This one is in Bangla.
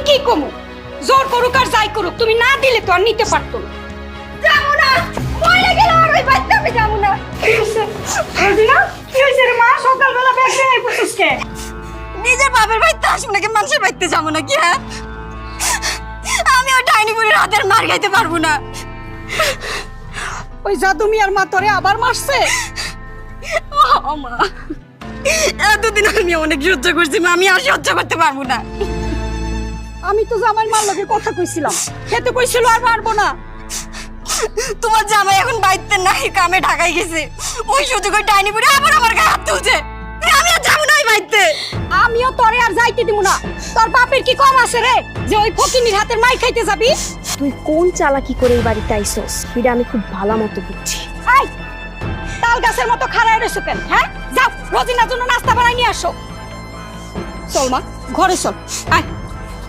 কি কমু? জোর করুক আর যাই করুক, তুমি না দিলে তো আর নিতে পারতো না। যাবো না, মরে গেল আর ওই বাচ্চা আমি যাবো না। রোজিনা, কি হয়েছে রে মা? সকালবেলা ব্যাগ নিয়ে আইছিস কে? নিজের বাপের বাড়িতে আসবো নাকি মানুষের বাড়িতে যাবো নাকি? হ্যাঁ, আমি ওই ডাইনি বুড়ির হাতের মার খাইতে পারবো না। ওই জাদু মিয়ার মা তোরে আবার মারছে? ও মা, এতদিন আমি অনেক সহ্য করছি মা, আমি আর সহ্য করতে পারবো না। আমি তো জামাই মার লগে কথা কইছিলাম, খেতে কইছিল আর মারবো না। তোমার জামাই এখন বাইতে নাই, কামে ঢাকায় গেছে। ওই সুযোগ ওই ডাইনি বুড়ি আবার আমার গায়ে হাত তুলছে। আমি আর যাবো না ওই বাইতে। আমিও তোরে আর যাইতে দিব না। তোর বাপের কি কম আছে রে যে ওই ফকিনীর হাতের মাই খাইতে যাবি? তুই কোন চালাকি করে এই বাড়িতে আইছস সেটা আমি খুব ভালো মতো বুঝছি। আই, তাল গাছের মতো খাড়ায় রয়েছো কেন? হ্যাঁ, যাও রোজিনার জন্য নাস্তা বানাই নিয়ে আসো। চল মা, ঘরে চল। আয়।